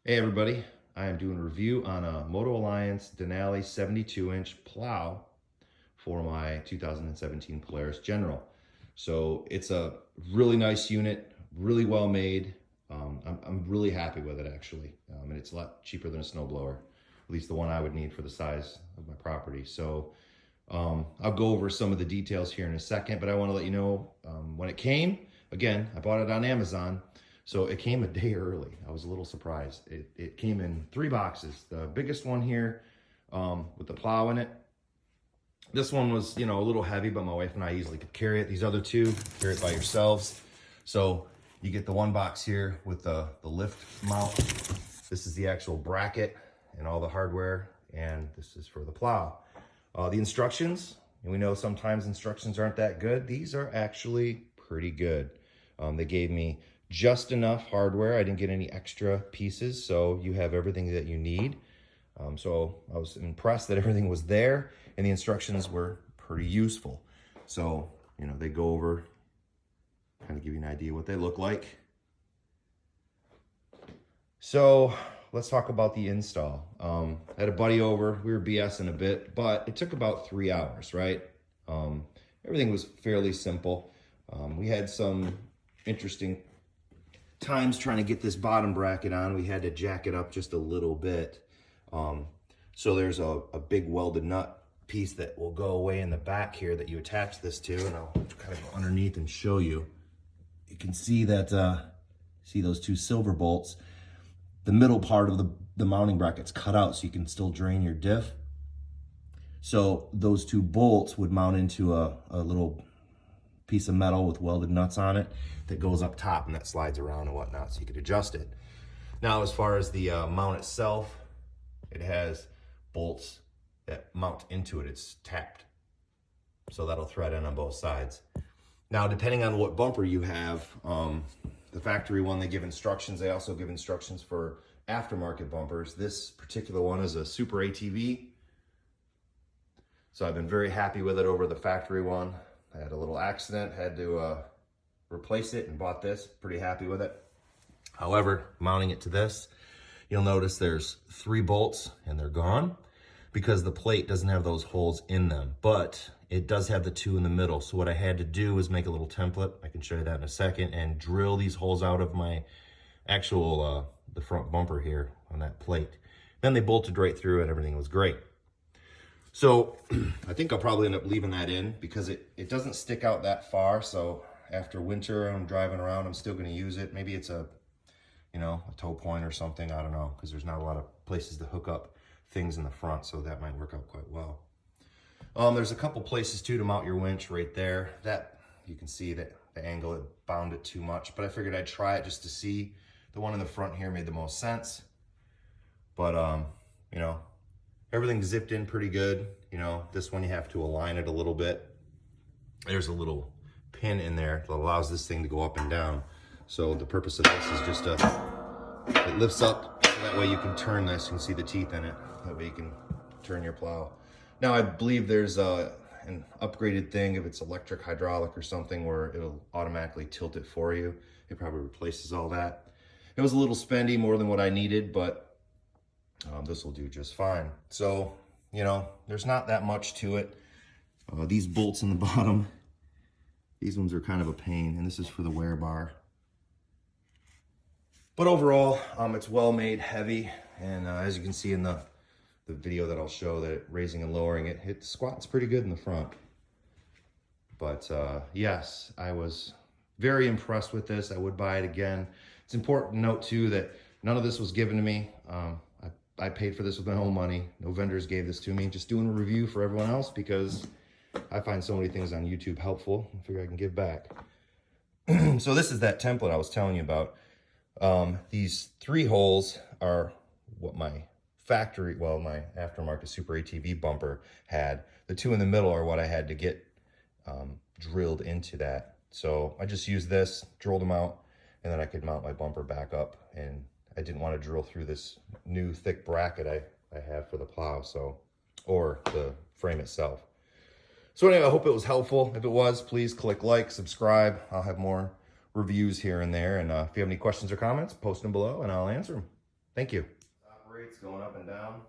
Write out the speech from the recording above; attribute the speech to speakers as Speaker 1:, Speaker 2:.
Speaker 1: Hey everybody, I am doing a review on a Motoalliance Denali 72-inch plow for my 2017 Polaris General. So it's a really nice unit, really well made. I'm really happy with it actually. And it's a lot cheaper than a snowblower, at least the one I would need for the size of my property. So I'll go over some of the details here in a second, but I want to let you know when it came, again, I bought it on Amazon. So it came a day early. I was a little surprised. It came in 3 boxes. The biggest one here with the plow in it. This one was, a little heavy, but my wife and I easily could carry it. These other two, carry it by yourselves. So you get the 1 box here with the lift mount. This is the actual bracket and all the hardware, and this is for the plow. The instructions, and we know sometimes instructions aren't that good. These are actually pretty good. They gave me just enough hardware. I didn't get any extra pieces, so you have everything that you need. So I was impressed that everything was there, and the instructions were pretty useful. So, they go over, kind of give you an idea what they look like. So let's talk about the install. I had a buddy over, we were BSing a bit, but it took about 3 hours, right? Everything was fairly simple. We had some interesting times trying to get this bottom bracket on. We had to jack it up just a little bit. So there's a big welded nut piece that will go away in the back here that you attach this to, and I'll kind of go underneath and show you. You can see that, see those 2 silver bolts. The middle part of the mounting bracket's cut out so you can still drain your diff. So those 2 bolts would mount into a little piece of metal with welded nuts on it that goes up top and that slides around and whatnot, so you could adjust it. Now, as far as the mount itself, it has bolts that mount into it. It's tapped, so that'll thread in on both sides. Now, depending on what bumper you have, the factory one, they give instructions. They also give instructions for aftermarket bumpers. This particular one is a Super ATV, so I've been very happy with it over the factory one. I had a little accident, had to replace it and bought this. Pretty happy with it. However, mounting it to this, you'll notice there's 3 bolts and they're gone because the plate doesn't have those holes in them, but it does have the 2 in the middle. So what I had to do was make a little template, I can show you that in a second, and drill these holes out of my actual, the front bumper here on that plate. Then they bolted right through it, everything was great. So I think I'll probably end up leaving that in because it doesn't stick out that far. So after winter, I'm driving around, I'm still gonna use it. Maybe it's a tow point or something, I don't know, because there's not a lot of places to hook up things in the front, so that might work out quite well. There's a couple places too to mount your winch right there. That you can see that the angle, it bound it too much, but I figured I'd try it just to see. The one in the front here made the most sense. But everything's zipped in pretty good. This one you have to align it a little bit. There's a little pin in there that allows this thing to go up and down. So the purpose of this is just it lifts up, so that way you can turn this. You can see the teeth in it. That way you can turn your plow. Now I believe there's an upgraded thing, if it's electric, hydraulic or something, where it'll automatically tilt it for you. It probably replaces all that. It was a little spendy, more than what I needed, but this will do just fine. So, there's not that much to it. These bolts in the bottom, these ones are kind of a pain, and this is for the wear bar. But overall, it's well made, heavy, and as you can see in the video that I'll show, that raising and lowering it squats pretty good in the front. But yes, I was very impressed with this. I would buy it again. It's important to note too that none of this was given to me. I paid for this with my own money. No vendors gave this to me. Just doing a review for everyone else because I find so many things on YouTube helpful. I figure I can give back. So this is that template I was telling you about. These 3 holes are what my my aftermarket Super ATV bumper had. The 2 in the middle are what I had to get drilled into that. So I just used this, drilled them out, and then I could mount my bumper back up. And I didn't want to drill through this new thick bracket I have for the plow, or the frame itself. So anyway, I hope it was helpful. If it was, please click like, subscribe. I'll have more reviews here and there. And if you have any questions or comments, post them below and I'll answer them. Thank you. Operates going up and down.